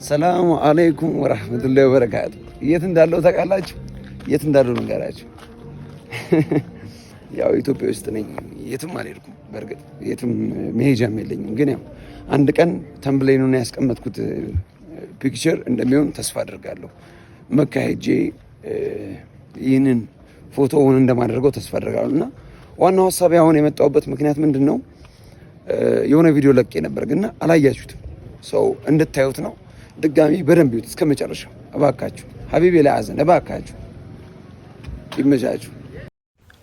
ሰላሙ አለይኩም ወራህመቱላሂ ወበረካቱ። የት እንዳለው ታውቃላችሁ? የት እንዳለው ልንገራችሁ። ያው ኢትዮጵያ ውስጥ ነኝ፣ የትም አልሄድኩም። በእርግጥ የትም መሄጃም የለኝም። ግን ያው አንድ ቀን ተምብሌኑን ያስቀመጥኩት ፒክቸር እንደሚሆን ተስፋ አድርጋለሁ። መካ ሄጄ ይህንን ፎቶውን እንደማደርገው ተስፋ አድርጋለሁ። እና ዋናው ሀሳብ አሁን የመጣሁበት ምክንያት ምንድን ነው? የሆነ ቪዲዮ ለቄ ነበር ግን አላያችሁትም። ሰው እንድታዩት ነው። ድጋሚ በደንብ ይዩት እስከ መጨረሻው እባካችሁ። ሀቢቤ ላይ አዘን እባካችሁ፣ ይመቻችሁ።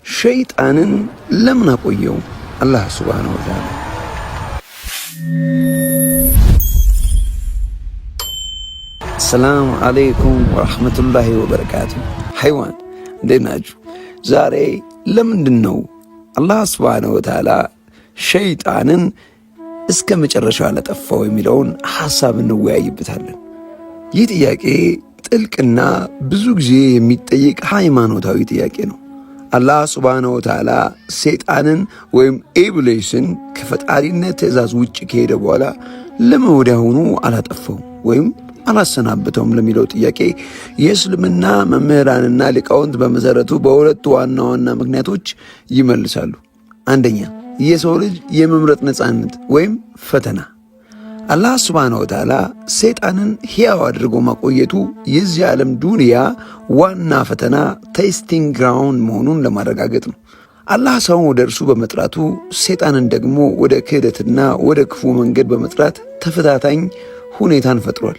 ሸይጣንን ለምን አቆየው አላህ ሱብሓነሁ ወተዓላ? ሰላም አለይኩም ወራህመቱላሂ ወበረካቱ። ሐይዋን እንዴት ናችሁ? ዛሬ ለምንድን ነው አላህ ሱብሓነሁ ወተዓላ ሸይጣንን እስከ መጨረሻው ያለጠፋው የሚለውን ሐሳብ እንወያይበታለን። ይህ ጥያቄ ጥልቅና ብዙ ጊዜ የሚጠይቅ ሃይማኖታዊ ጥያቄ ነው። አላህ ሱብሓነሁ ወተዓላ ሰይጣንን ወይም ኢብሊስን ከፈጣሪነት ትእዛዝ ውጭ ከሄደ በኋላ ለምን ወዲያውኑ አላጠፋው ወይም አላሰናበተውም ለሚለው ጥያቄ የእስልምና መምህራንና ሊቃውንት በመሰረቱ በሁለት ዋና ዋና ምክንያቶች ይመልሳሉ። አንደኛ፣ የሰው ልጅ የመምረጥ ነፃነት ወይም ፈተና። አላህ ሱብሓነሁ ወተዓላ ሰይጣንን ሕያው አድርጎ ማቆየቱ የዚህ ዓለም ዱንያ ዋና ፈተና ቴስቲንግ ግራውንድ መሆኑን ለማረጋገጥ ነው። አላህ ሰውን ወደ እርሱ በመጥራቱ ሰይጣንን ደግሞ ወደ ክህደትና ወደ ክፉ መንገድ በመጥራት ተፈታታኝ ሁኔታን ፈጥሯል።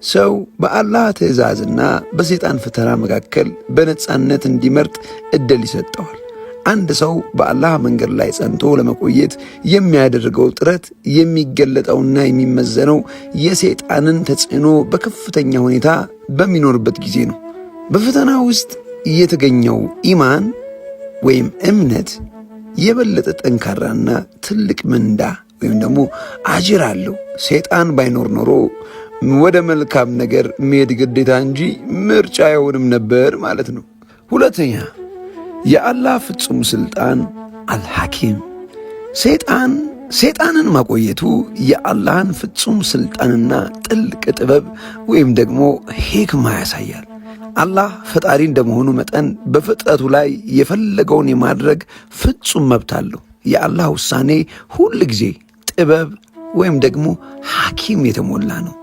ሰው በአላህ ትእዛዝና በሰይጣን ፈተና መካከል በነፃነት እንዲመርጥ ዕድል ይሰጠዋል። አንድ ሰው በአላህ መንገድ ላይ ጸንቶ ለመቆየት የሚያደርገው ጥረት የሚገለጠውና የሚመዘነው የሰይጣንን ተጽዕኖ በከፍተኛ ሁኔታ በሚኖርበት ጊዜ ነው። በፈተና ውስጥ የተገኘው ኢማን ወይም እምነት የበለጠ ጠንካራና ትልቅ ምንዳ ወይም ደግሞ አጅር አለው። ሰይጣን ባይኖር ኖሮ ወደ መልካም ነገር መሄድ ግዴታ እንጂ ምርጫ አይሆንም ነበር ማለት ነው። ሁለተኛ፣ የአላህ ፍጹም ስልጣን አልሐኪም። ሰይጣንን ማቆየቱ የአላህን ፍጹም ስልጣንና ጥልቅ ጥበብ ወይም ደግሞ ሂክማ ያሳያል። አላህ ፈጣሪ እንደመሆኑ መጠን በፍጥረቱ ላይ የፈለገውን የማድረግ ፍጹም መብት አለው። የአላህ ውሳኔ ሁል ጊዜ ጥበብ ወይም ደግሞ ሐኪም የተሞላ ነው።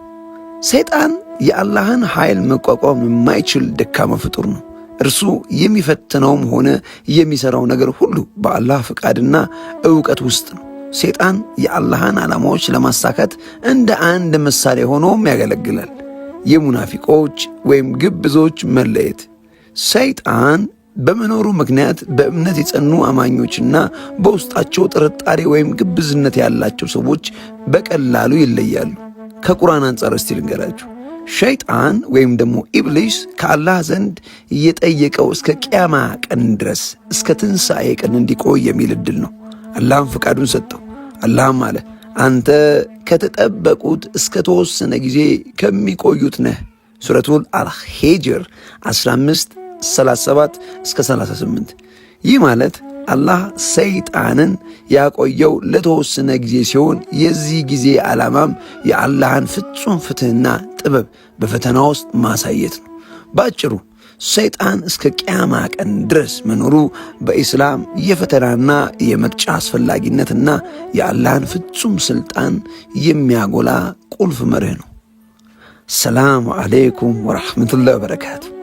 ሰይጣን የአላህን ኃይል መቋቋም የማይችል ደካማ ፍጡር ነው። እርሱ የሚፈትነውም ሆነ የሚሠራው ነገር ሁሉ በአላህ ፍቃድና ዕውቀት ውስጥ ነው። ሰይጣን የአላህን ዓላማዎች ለማሳካት እንደ አንድ መሳሪያ ሆኖም ያገለግላል። የሙናፊቆች ወይም ግብዞች መለየት። ሰይጣን በመኖሩ ምክንያት በእምነት የጸኑ አማኞችና በውስጣቸው ጥርጣሬ ወይም ግብዝነት ያላቸው ሰዎች በቀላሉ ይለያሉ። ከቁርአን አንጻር እስቲ ልንገራችሁ። ሸይጣን ወይም ደግሞ ኢብሊስ ከአላህ ዘንድ እየጠየቀው እስከ ቅያማ ቀን ድረስ እስከ ትንሣኤ ቀን እንዲቆይ የሚል ዕድል ነው። አላህም ፍቃዱን ሰጠው። አላህም አለ፣ አንተ ከተጠበቁት እስከ ተወሰነ ጊዜ ከሚቆዩት ነህ። ሱረቱል አልሂጅር 15:37 እስከ 38። ይህ ማለት አላህ ሰይጣንን ያቆየው ለተወሰነ ጊዜ ሲሆን የዚህ ጊዜ ዓላማም የአላህን ፍጹም ፍትሕና ጥበብ በፈተና ውስጥ ማሳየት ነው። ባጭሩ ሰይጣን እስከ ቅያማ ቀን ድረስ መኖሩ በኢስላም የፈተናና የመቅጫ አስፈላጊነትና የአላህን ፍጹም ስልጣን የሚያጎላ ቁልፍ መርህ ነው። ሰላሙ አለይኩም ወራህመቱላሂ ወበረካቱ።